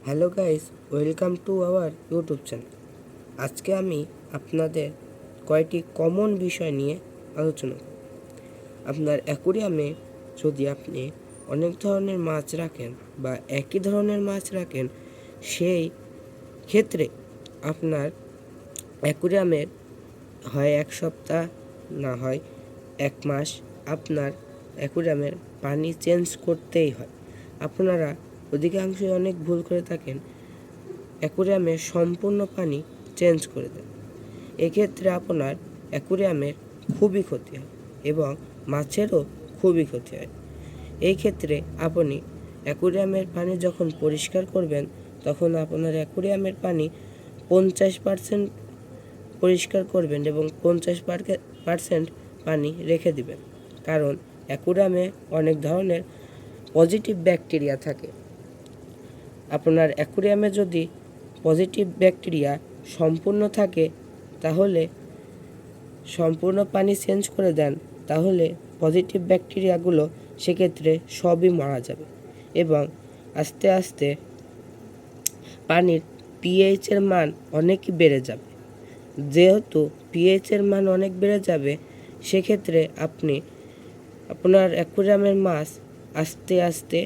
Hello guys, welcome to our YouTube channel. আজকে আমি আপনাদের কয়েকটি কমন বিষয় নিয়ে আলোচনা করব। আপনার অ্যাকুরিয়ামে যদি আপনি অনেক ধরনের মাছ রাখেন বা একই ধরনের মাছ রাখেন, সেই ক্ষেত্রে আপনার অ্যাকুরিয়ামের হয় 1 সপ্তাহ, না হয় 1 মাস আপনার অ্যাকুরিয়ামের পানি চেঞ্জ করতেই হয়। আপনারা অধিকাংশই অনেক ভুল করে থাকেন, অ্যাকুরিয়ামের সম্পূর্ণ পানি চেঞ্জ করে দেন। এক্ষেত্রে আপনার অ্যাকুরিয়ামের খুবই ক্ষতি হয় এবং মাছেরও খুবই ক্ষতি হয়। এই ক্ষেত্রে আপনি অ্যাকুরিয়ামের পানি যখন পরিষ্কার করবেন, তখন আপনার অ্যাকুরিয়ামের পানি 50% পরিষ্কার করবেন এবং 50% পানি রেখে দিবেন। কারণ অ্যাকুরিয়ামে অনেক ধরনের পজিটিভ ব্যাকটেরিয়া থাকে। আপনার অ্যাকুরিয়ামে যদি পজিটিভ ব্যাকটেরিয়া সম্পূর্ণ থাকে, তাহলে সম্পূর্ণ পানি চেঞ্জ করে দেন, তাহলে পজিটিভ ব্যাকটেরিয়াগুলো সেক্ষেত্রে সবই মারা যাবে এবং আস্তে আস্তে পানির পিএইচের মান অনেকই বেড়ে যাবে। যেহেতু পিএইচের মান অনেক বেড়ে যাবে, সেক্ষেত্রে আপনার অ্যাকুরিয়ামের মাছ আস্তে আস্তে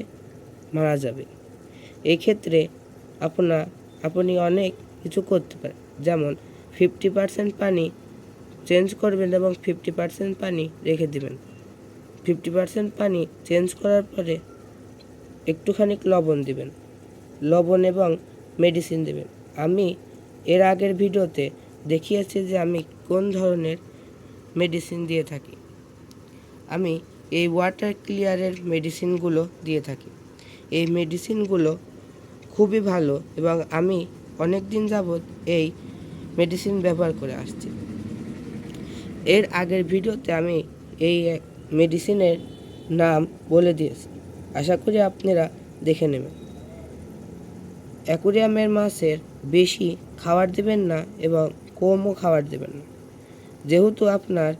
মারা যাবে। এই ক্ষেত্রে আপনি অনেক কিছু করতে পারেন, যেমন 50% পানি চেঞ্জ করবেন এবং 50% পানি রেখে দিবেন। 50% পানি চেঞ্জ করার পরে একটুখানি লবণ দিবেন, লবণ এবং মেডিসিন দেবেন। আমি এর আগের ভিডিওতে দেখিয়েছি যে আমি কোন ধরনের মেডিসিন দিয়ে থাকি। আমি এই ওয়াটার ক্লিয়ারের মেডিসিনগুলো দিয়ে থাকি। এই মেডিসিনগুলো খুবই ভালো এবং আমি অনেক দিন যাবৎ এই মেডিসিন ব্যবহার করে আসছি। এর আগের ভিডিওতে আমি এই মেডিসিনের নাম বলে দিয়েছি, আশা করি আপনারা দেখে নেবেন। অ্যাকুরিয়ামের মাছের বেশি খাবার দেবেন না এবং কমও খাবার দেবেন না। যেহেতু আপনার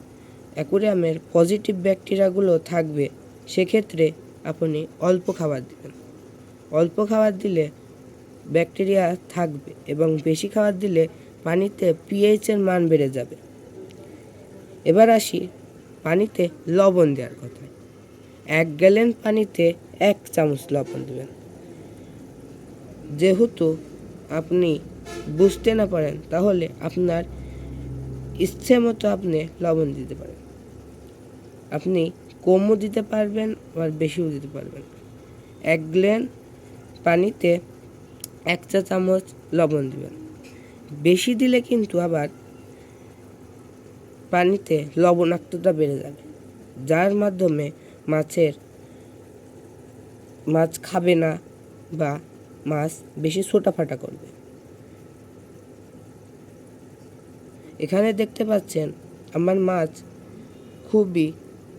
অ্যাকুরিয়ামের পজিটিভ ব্যাকটেরিয়াগুলো থাকবে, সেক্ষেত্রে আপনি অল্প খাবার দেবেন। অল্প খাবার দিলে ব্যাকটেরিয়া থাকবে এবং বেশি খাবার দিলে পানিতে পিএইচের মান বেড়ে যাবে। এবার আসি পানিতে লবণ দেওয়ার কথা। 1 গ্যালন পানিতে 1 চামচ লবণ দেবেন। যেহেতু আপনি বুঝতে না পারেন, তাহলে আপনার ইচ্ছে মতো আপনি লবণ দিতে পারেন। আপনি কমও দিতে পারবেন আবার বেশিও দিতে পারবেন। 1 গ্যালন পানিতে 1 চা চামচ লবণ দিবেন। বেশি দিলে কিন্তু আবার পানিতে লবণাক্ততা বেড়ে যাবে, যার মাধ্যমে মাছ খাবে না বা মাছ বেশি ছোটাফাটা করবে। এখানে দেখতে পাচ্ছেন আমার মাছ খুবই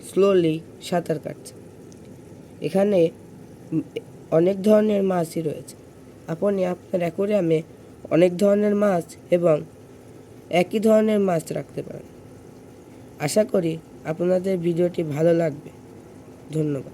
স্লোলি সাঁতার কাটছে। এখানে অনেক ধরনের মাছই রয়েছে। আপনি আপনার অ্যাকুরিয়ামে অনেক ধরনের মাছ এবং একই ধরনের মাছ রাখতে পারেন। আশা করি আপনাদের ভিডিওটি ভালো লাগবে। ধন্যবাদ।